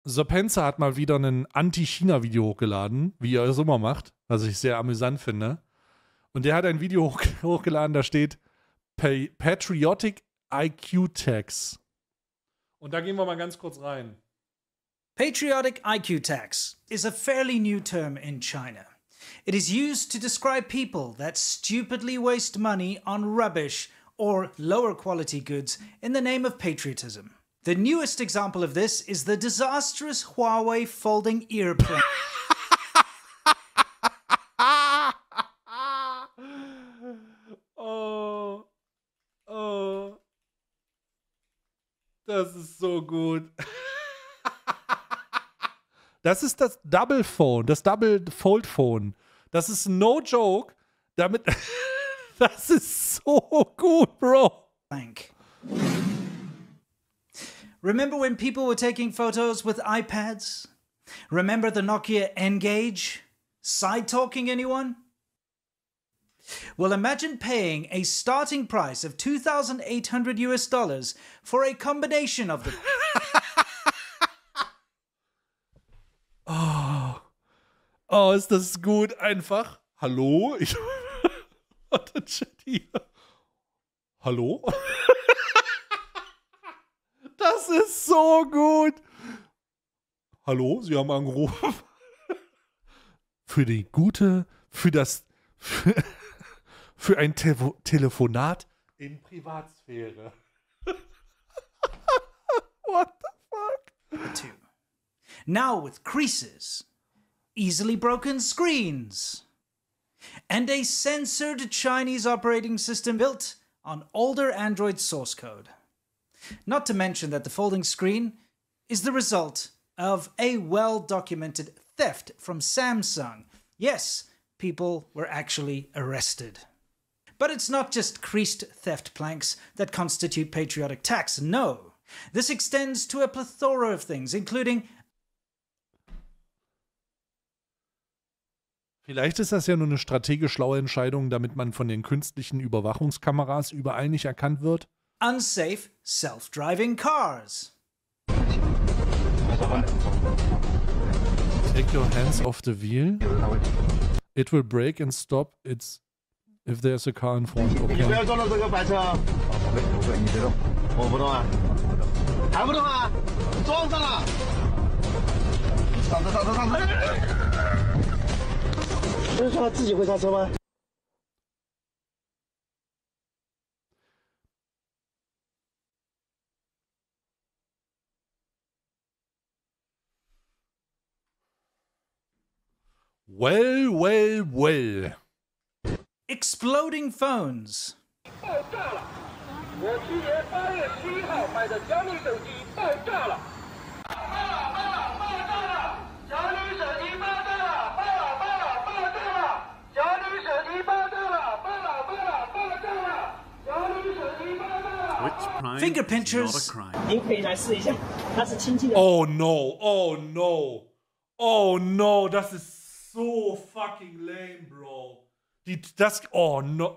Sopenza hat mal wieder ein Anti-China-Video hochgeladen, wie er es immer macht, was ich sehr amüsant finde. Und der hat ein Video hochgeladen, da steht Patriotic IQ Tax. Und da gehen wir mal ganz kurz rein. Patriotic IQ tax is a fairly new term in China. It is used to describe people that stupidly waste money on rubbish or lower quality goods in the name of patriotism. The newest example of this is the disastrous Huawei folding earplug. Oh. Das ist so gut. Das ist das Double Phone, das Double Fold Phone. Das ist no joke. Damit. Das ist so gut, Bro. Remember when people were taking photos with iPads? Remember the Nokia N-Gage? Side-talking anyone? Well, imagine paying a starting price of $2,800 for a combination of the... Oh, ist das gut einfach. Hallo? Warte, Chat hier. Hallo? Das ist so gut. Hallo, Sie haben angerufen. Für ein Telefonat in Privatsphäre. What the fuck? Now with creases, easily broken screens, and a censored Chinese operating system built on older Android source code. Not to mention that the folding screen is the result of a well-documented theft from Samsung. Yes, people were actually arrested. But it's not just creased theft planks that constitute patriotic tax, no. This extends to a plethora of things, including... Vielleicht ist das ja nur eine strategisch schlaue Entscheidung, damit man von den künstlichen Überwachungskameras überall nicht erkannt wird. Unsafe self-driving cars. Take your hands off the wheel. It will brake and stop if there's a car in front. Okay. Well. Exploding phones. Finger pinchers. Oh no, das ist so fucking lame, Bro. Oh no.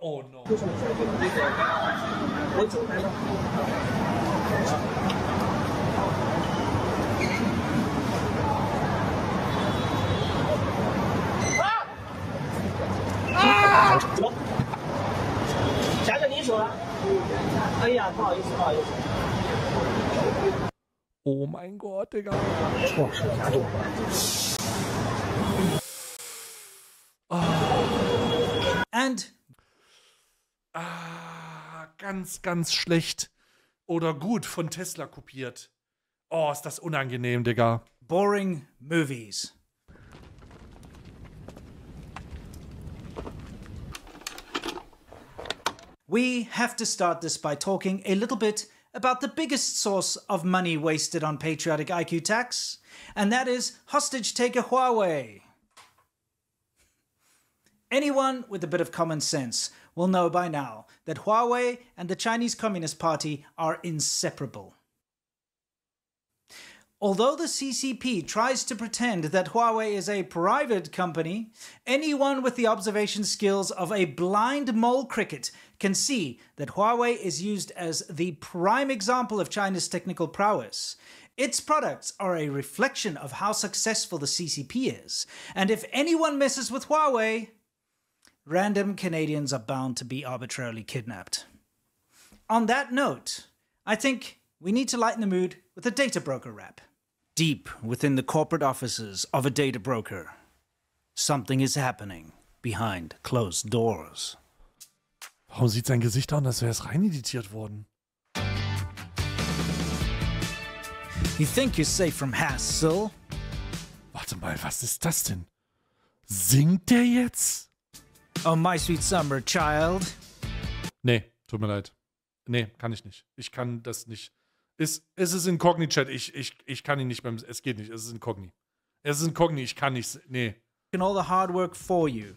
Oh mein Gott, Digga. And ganz schlecht oder gut von Tesla kopiert. Oh, ist das unangenehm, Digga. boring movies. We have to start this by talking a little bit about the biggest source of money wasted on patriotic IQ tax, and that is hostage taker Huawei. Anyone with a bit of common sense will know by now that Huawei and the Chinese Communist Party are inseparable. Although the CCP tries to pretend that Huawei is a private company, anyone with the observation skills of a blind mole cricket can see that Huawei is used as the prime example of China's technical prowess. Its products are a reflection of how successful the CCP is, and if anyone messes with Huawei, random Canadians are bound to be arbitrarily kidnapped. On that note, I think we need to lighten the mood with a data broker rap. Deep within the corporate offices of a data broker, something is happening behind closed doors. Warum sieht sein Gesicht aus, als wäre es reineditiert worden? You think you're safe from hassle? Warte mal, was ist das denn? Singt der jetzt? Oh, my sweet summer child. Nee, tut mir leid. Nee, kann ich nicht. Ich kann das nicht. Es ist Incogni-Chat. Ich kann ihn nicht beim. Es geht nicht. Es ist Incogni. Es ist Incogni. Ich kann nicht. Nee. And all the hard work for you.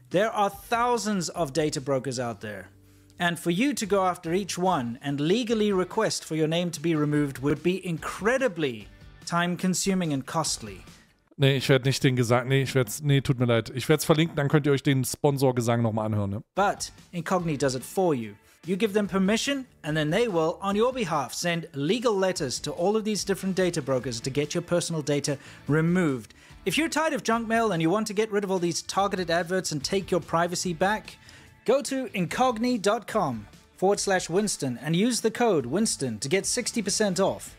There are thousands of data brokers out there. And for you to go after each one and legally request for your name to be removed would be incredibly time-consuming and costly. Nee, ich werde nicht den Gesang. Nee, nee, tut mir leid. Ich werde es verlinken, dann könnt ihr euch den Sponsorgesang nochmal anhören. Ne? But Incogni does it for you. You give them permission, and then they will, on your behalf, send legal letters to all of these different data brokers to get your personal data removed. If you're tired of junk mail and you want to get rid of all these targeted adverts and take your privacy back, go to incogni.com/Winston and use the code Winston to get 60% off.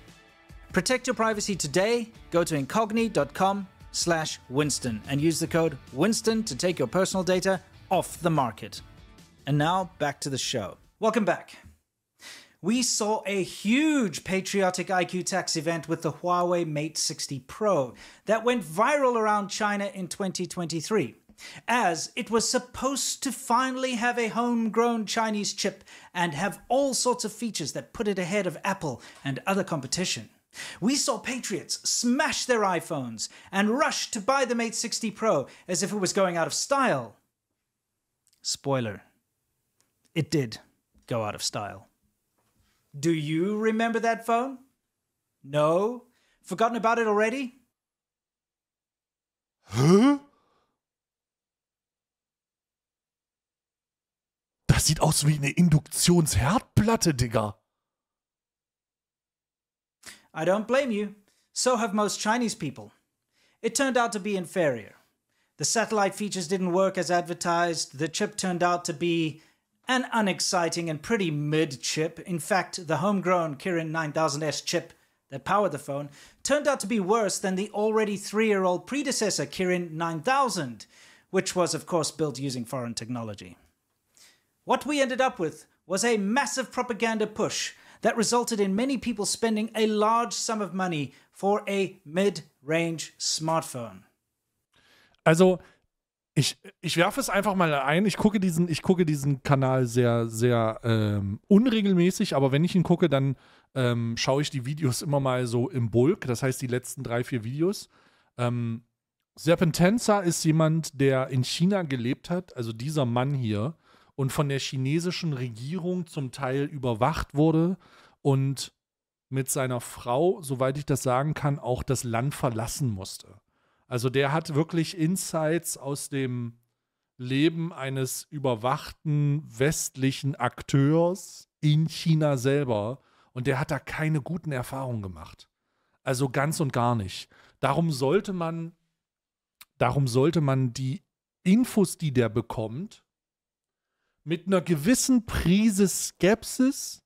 Protect your privacy today. Go to incogni.com/Winston and use the code Winston to take your personal data off the market. And now back to the show. Welcome back. We saw a huge patriotic IQ tax event with the Huawei Mate 60 Pro that went viral around China in 2023, as it was supposed to finally have a homegrown Chinese chip and have all sorts of features that put it ahead of Apple and other competition. We saw patriots smash their iPhones and rush to buy the Mate 60 Pro as if it was going out of style. Spoiler, it did go out of style. Do you remember that phone? No? Forgotten about it already? Hä? Das sieht aus wie eine Induktionsherdplatte, Digga. I don't blame you. So have most Chinese people. It turned out to be inferior. The satellite features didn't work as advertised. The chip turned out to be an unexciting and pretty mid chip. In fact, the homegrown Kirin 9000S chip that powered the phone turned out to be worse than the already 3-year-old predecessor Kirin 9000, which was of course built using foreign technology. What we ended up with was a massive propaganda push that resulted in many people spending a large sum of money for a mid-range smartphone. Also, ich werfe es einfach mal ein. Ich gucke diesen Kanal sehr, sehr unregelmäßig, aber wenn ich ihn gucke, dann schaue ich die Videos immer mal so im Bulk, das heißt die letzten 3-4 Videos. Serpentenza ist jemand, der in China gelebt hat, also dieser Mann hier, und von der chinesischen Regierung zum Teil überwacht wurde und mit seiner Frau, soweit ich das sagen kann, auch das Land verlassen musste. Also der hat wirklich Insights aus dem Leben eines überwachten westlichen Akteurs in China selber und der hat da keine guten Erfahrungen gemacht. Also ganz und gar nicht. Darum sollte man die Infos, die der bekommt, mit einer gewissen Prise Skepsis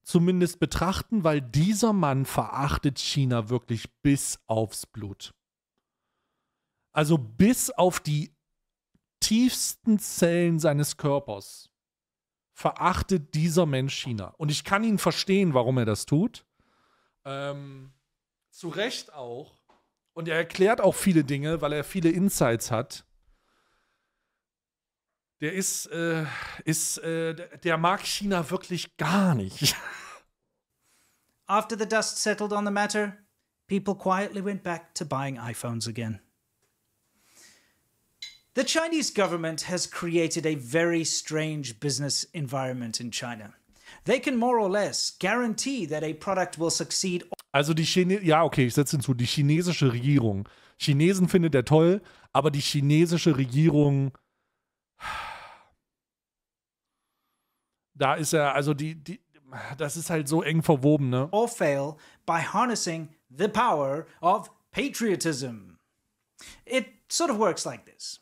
zumindest betrachten, weil dieser Mann verachtet China wirklich bis aufs Blut. Also bis auf die tiefsten Zellen seines Körpers verachtet dieser Mensch China. Und ich kann ihn verstehen, warum er das tut. Zu Recht auch. Und er erklärt auch viele Dinge, weil er viele Insights hat. Der mag China wirklich gar nicht. After the dust settled on the matter, people quietly went back to buying iPhones again. The Chinese government has created a very strange business environment in China. They can more or less guarantee that a product will succeed. Also ich setze hinzu, die chinesische Regierung. Chinesen findet er toll, aber die chinesische Regierung, da ist er, also das ist halt so eng verwoben, ne? Or fail by harnessing the power of patriotism. It sort of works like this.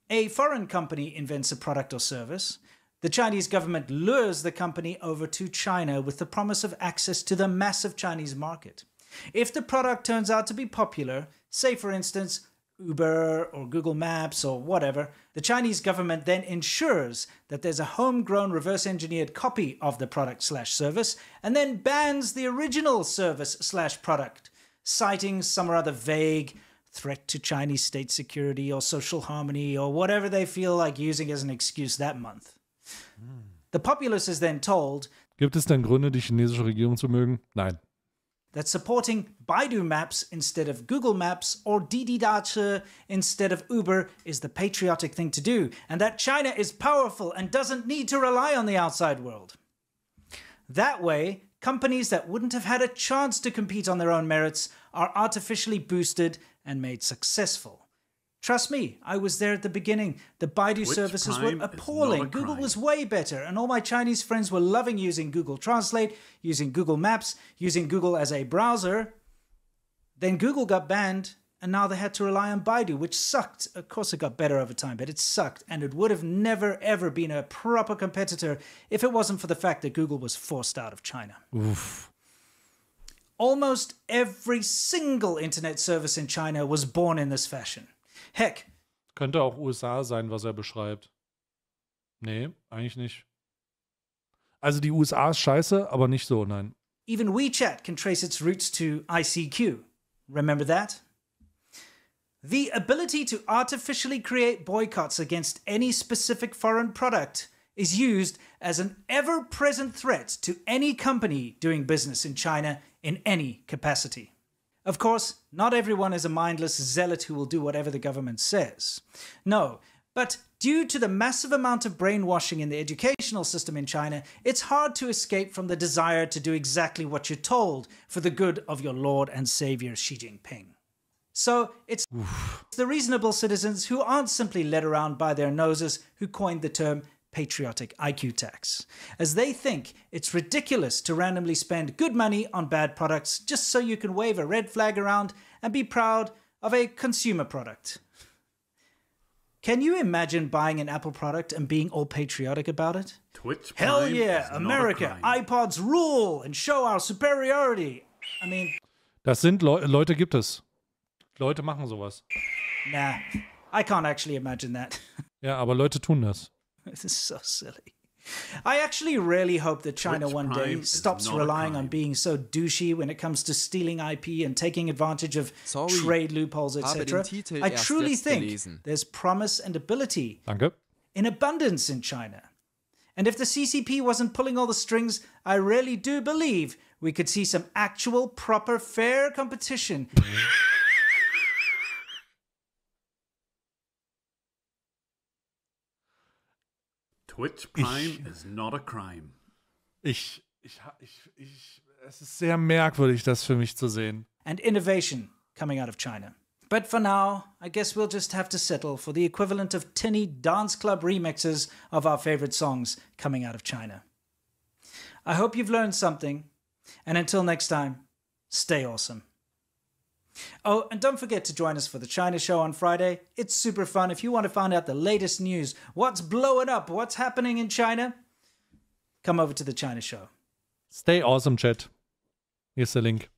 A foreign company invents a product or service. The Chinese government lures the company over to China with the promise of access to the massive Chinese market. If the product turns out to be popular, say for instance, Uber or Google Maps or whatever, the Chinese government then ensures that there's a homegrown reverse-engineered copy of the product/service and then bans the original service/product, citing some or other vague threat to Chinese state security or social harmony or whatever they feel like using as an excuse that month. The populace is then told, Gibt es denn Gründe, die chinesische Regierung zu mögen? Nein. that supporting Baidu Maps instead of Google Maps or Didi Dache instead of Uber is the patriotic thing to do, and that China is powerful and doesn't need to rely on the outside world. That way, companies that wouldn't have had a chance to compete on their own merits are artificially boosted and made successful. Trust me, I was there at the beginning. The Baidu services were appalling. Google was way better, and all my Chinese friends were loving using Google Translate, using Google Maps, using Google as a browser. Then Google got banned, and now they had to rely on Baidu, which sucked. Of course, it got better over time, but it sucked, and it would have never, ever been a proper competitor if it wasn't for the fact that Google was forced out of China. Uff. Almost every single internet service in China was born in this fashion. Heck, Könnte auch USA sein, was er beschreibt. Nee, eigentlich nicht. Also die USA ist scheiße, aber nicht so, nein. even WeChat can trace its roots to ICQ. Remember that? The ability to artificially create boycotts against any specific foreign product is used as an ever-present threat to any company doing business in China in any capacity. Of course, not everyone is a mindless zealot who will do whatever the government says. No, but due to the massive amount of brainwashing in the educational system in China, it's hard to escape from the desire to do exactly what you're told for the good of your Lord and Savior Xi Jinping. So it's the reasonable citizens who aren't simply led around by their noses who coined the term patriotic IQ tax, as they think it's ridiculous to randomly spend good money on bad products just so you can wave a red flag around and be proud of a consumer product. Can you imagine buying an Apple product and being all patriotic about it? Twitch Hell Prime yeah, is not a America, crime. iPods rule and show our superiority. I mean, Das sind Leute gibt es. Leute machen sowas. nah, I can't actually imagine that. Ja, aber Leute tun das. This is so silly. I actually really hope that China Twitch one day Prime is stops not a relying on crime. being so douchey when it comes to stealing IP and taking advantage of Sorry, trade loopholes, habe etc. den Titel I erst truly jetzt think gelesen. there's promise and ability Danke. in abundance in China. And if the CCP wasn't pulling all the strings, I really do believe we could see some actual, proper, fair competition. Twitch Prime is not a crime. Es ist sehr merkwürdig, das für mich zu sehen. And innovation coming out of China. But for now, I guess we'll just have to settle for the equivalent of tinny dance club remixes of our favorite songs coming out of China. I hope you've learned something, and until next time, stay awesome. Oh, and don't forget to join us for the China Show on Friday. It's super fun. If you want to find out the latest news, what's blowing up, what's happening in China, come over to the China Show. Stay awesome, Chat. Hier ist der Link.